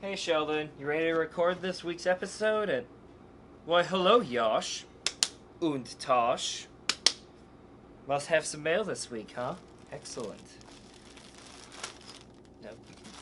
Hey Sheldon, you ready to record this week's episode? Why, hello, Yosh. Und Tosh. Must have some mail this week, huh? Excellent. No,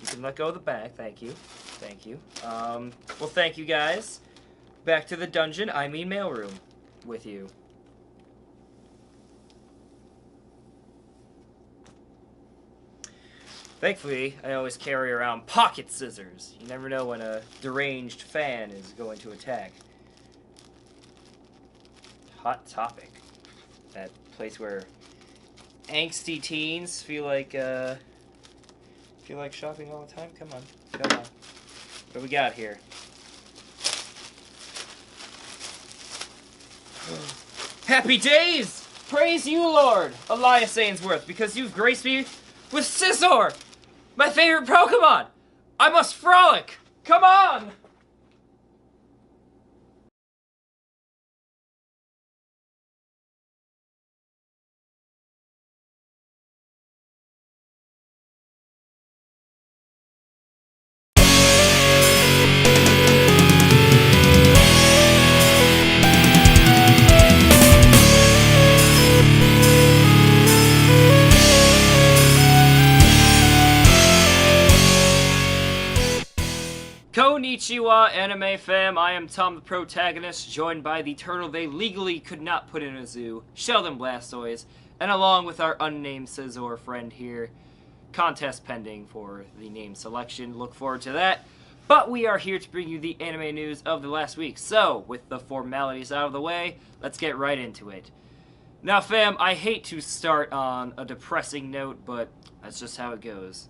you can let go of the bag, thank you. Thank you. Well, thank you guys. Back to the dungeon, I mean mailroom, with you. Thankfully, I always carry around pocket scissors. You never know when a deranged fan is going to attack. Hot Topic. That place where angsty teens feel like shopping all the time. Come on. What do we got here? Happy days! Praise you, Lord, Elias Ainsworth, because you've graced me with Scizor! My favorite Pokemon! I must frolic! Come on! Konnichiwa, anime fam. I am Tom the protagonist, joined by the turtle they legally could not put in a zoo, Sheldon Blastoise, and along with our unnamed Scizor friend here. Contest pending for the name selection. Look forward to that. But we are here to bring you the anime news of the last week. So, with the formalities out of the way, let's get right into it. Now, fam, I hate to start on a depressing note, but that's just how it goes.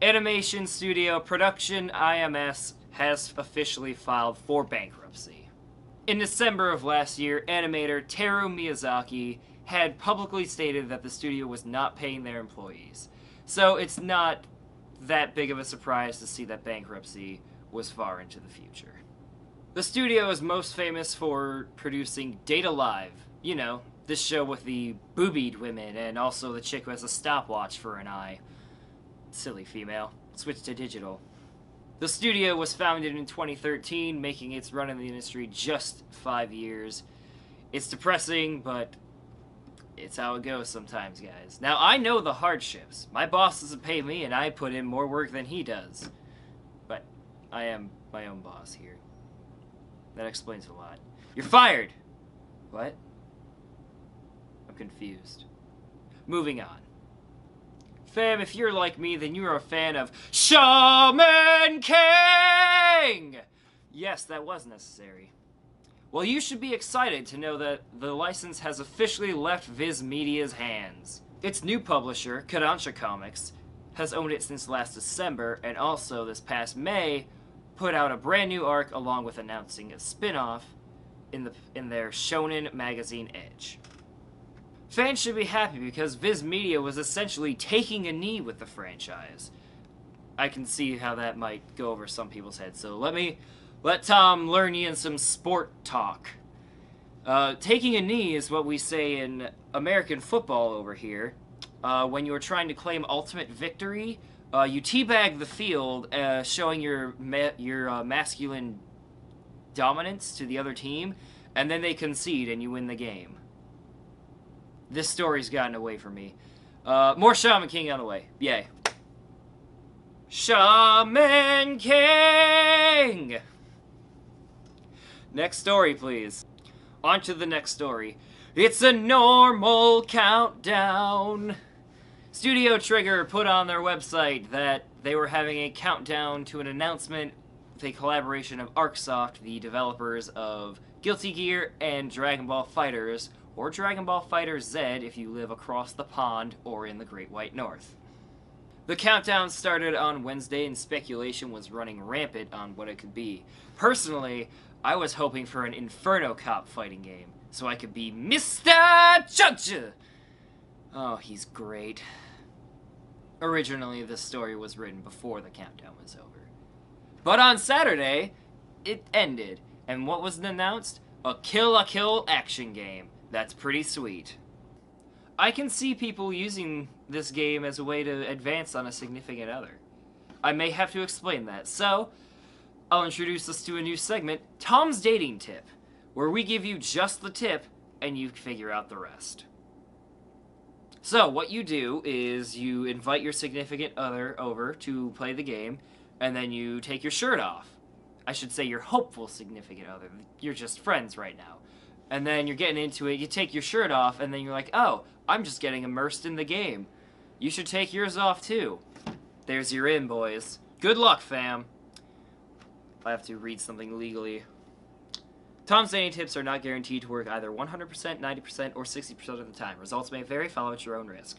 Animation Studio Production IMS has officially filed for bankruptcy. In December of last year, animator Teru Miyazaki had publicly stated that the studio was not paying their employees. So it's not that big of a surprise to see that bankruptcy was far into the future. The studio is most famous for producing Data Live. You know, this show with the boobied women and also the chick who has a stopwatch for an eye. Silly female. Switched to digital. The studio was founded in 2013, making its run in the industry just 5 years. It's depressing, but it's how it goes sometimes, guys. Now, I know the hardships. My boss doesn't pay me, and I put in more work than he does. But I am my own boss here. That explains a lot. You're fired! What? I'm confused. Moving on. Fam, if you're like me, then you're a fan of Shaman King! Yes, that was necessary. Well, you should be excited to know that the license has officially left Viz Media's hands. Its new publisher, Kodansha Comics, has owned it since last December, and also this past May, put out a brand new arc along with announcing a spin-off in their Shonen magazine Edge. Fans should be happy because Viz Media was essentially taking a knee with the franchise. I can see how that might go over some people's heads, so let Tom learn you in some sport talk. Taking a knee is what we say in American football over here. When you are trying to claim ultimate victory, you teabag the field, showing your masculine dominance to the other team, and then they concede and you win the game. This story's gotten away from me. More Shaman King on the way. Yay. Shaman King! Next story, please. On to the next story. It's a normal countdown. Studio Trigger put on their website that they were having a countdown to an announcement with a collaboration of ArcSoft, the developers of Guilty Gear and Dragon Ball FighterZ, or Dragon Ball FighterZ if you live across the pond or in the Great White North. The countdown started on Wednesday and speculation was running rampant on what it could be. Personally, I was hoping for an Inferno Cop fighting game, so I could be Mr. Judge! Oh, he's great. Originally, this story was written before the countdown was over. But on Saturday, it ended, and what was announced? A kill action game. That's pretty sweet. I can see people using this game as a way to advance on a significant other. I may have to explain that. So, I'll introduce us to a new segment, Tom's Dating Tip, where we give you just the tip and you figure out the rest. So, what you do is you invite your significant other over to play the game, and then you take your shirt off. I should say your hopeful significant other. You're just friends right now. And then you're getting into it, you take your shirt off, and then you're like, oh, I'm just getting immersed in the game. You should take yours off too. There's your in, boys. Good luck, fam. I have to read something legally. Tom's dating tips are not guaranteed to work either 100%, 90%, or 60% of the time. Results may vary. Follow at your own risk.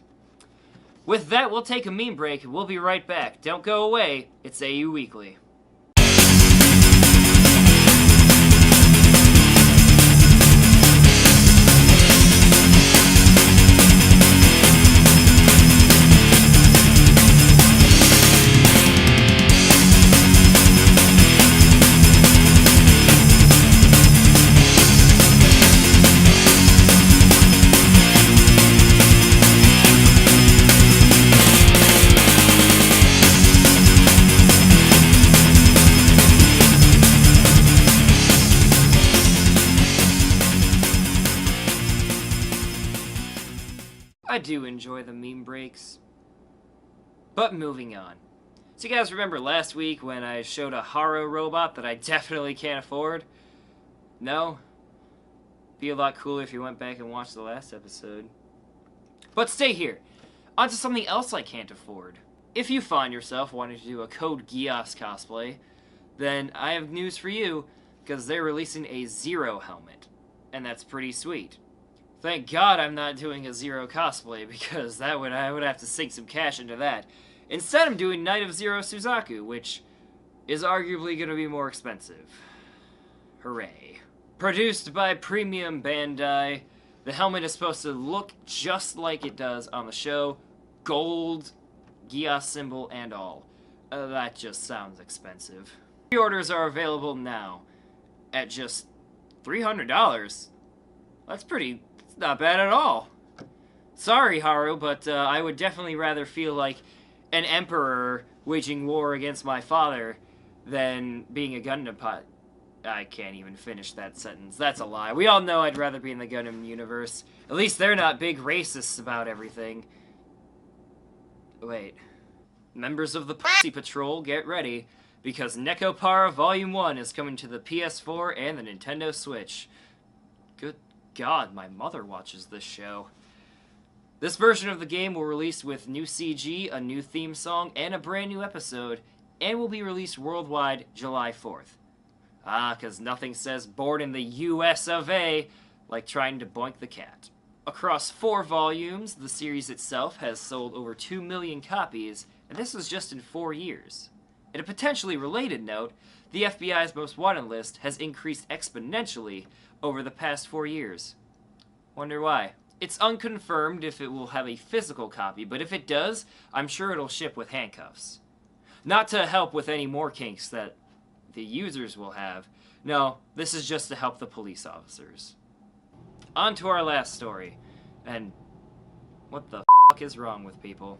With that, we'll take a meme break, and we'll be right back. Don't go away. It's AU Weekly. I do enjoy the meme breaks. But moving on. So you guys remember last week when I showed a Haro robot that I definitely can't afford? No? Be a lot cooler if you went back and watched the last episode. But stay here. On to something else I can't afford. If you find yourself wanting to do a Code Geass cosplay, then I have news for you, because they're releasing a Zero helmet. And that's pretty sweet. Thank God I'm not doing a Zero cosplay, because I would have to sink some cash into that. Instead, I'm doing Knight of Zero Suzaku, which is arguably going to be more expensive. Hooray. Produced by Premium Bandai, the helmet is supposed to look just like it does on the show. Gold, Geass symbol, and all. That just sounds expensive. Pre-orders are available now at just $300. That's not bad at all. Sorry, Haru, but I would definitely rather feel like an emperor waging war against my father than being a Gundam pilot. I can't even finish that sentence. That's a lie. We all know I'd rather be in the Gundam universe. At least they're not big racists about everything. Wait. Members of the Pussy Patrol, get ready, because Nekopara Volume 1 is coming to the PS4 and the Nintendo Switch. Good God, my mother watches this show. This version of the game will release with new CG, a new theme song, and a brand new episode, and will be released worldwide July 4th. Ah, because nothing says born in the US of A like trying to boink the cat. Across 4 volumes, the series itself has sold over 2 million copies, and this was just in 4 years. In a potentially related note, the FBI's Most Wanted list has increased exponentially over the past 4 years. Wonder why? It's unconfirmed if it will have a physical copy, but if it does, I'm sure it'll ship with handcuffs. Not to help with any more kinks that the users will have. No, this is just to help the police officers. On to our last story. And what the f*** is wrong with people?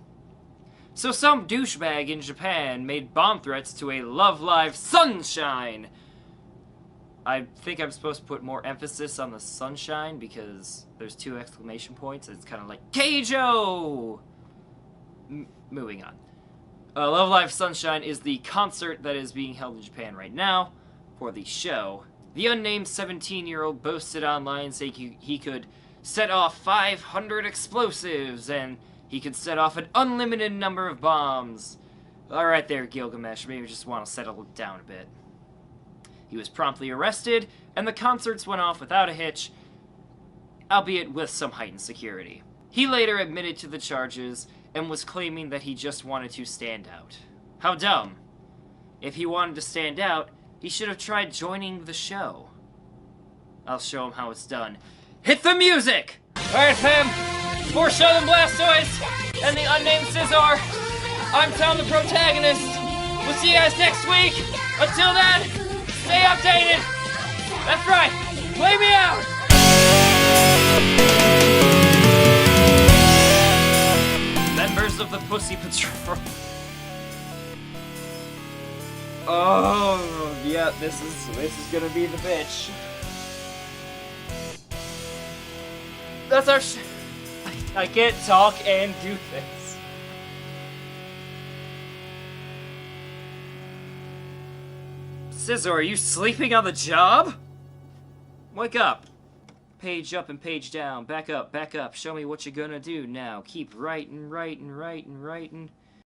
So some douchebag in Japan made bomb threats to a Love Live Sunshine. I think I'm supposed to put more emphasis on the sunshine because there's 2 exclamation points. It's kind of like, Keijo! Moving on. Love Live Sunshine is the concert that is being held in Japan right now for the show. The unnamed 17-year-old boasted online saying he could set off 500 explosives and he could set off an unlimited number of bombs. Alright there, Gilgamesh, maybe just want to settle down a bit. He was promptly arrested, and the concerts went off without a hitch, albeit with some heightened security. He later admitted to the charges and was claiming that he just wanted to stand out. How dumb. If he wanted to stand out, he should have tried joining the show. I'll show him how it's done. Hit the music! Alright, fam. For Sheldon Blastoise and the unnamed Scizor, I'm Tom the Protagonist. We'll see you guys next week. Until then, stay updated. That's right. Play me out. Members of the Pussy Patrol. Oh, yeah, this is gonna be the bitch. That's our I can't talk and do this. Scissor, are you sleeping on the job? Wake up. Page up and page down. Back up, back up. Show me what you're gonna do now. Keep writing, writing, writing, writing.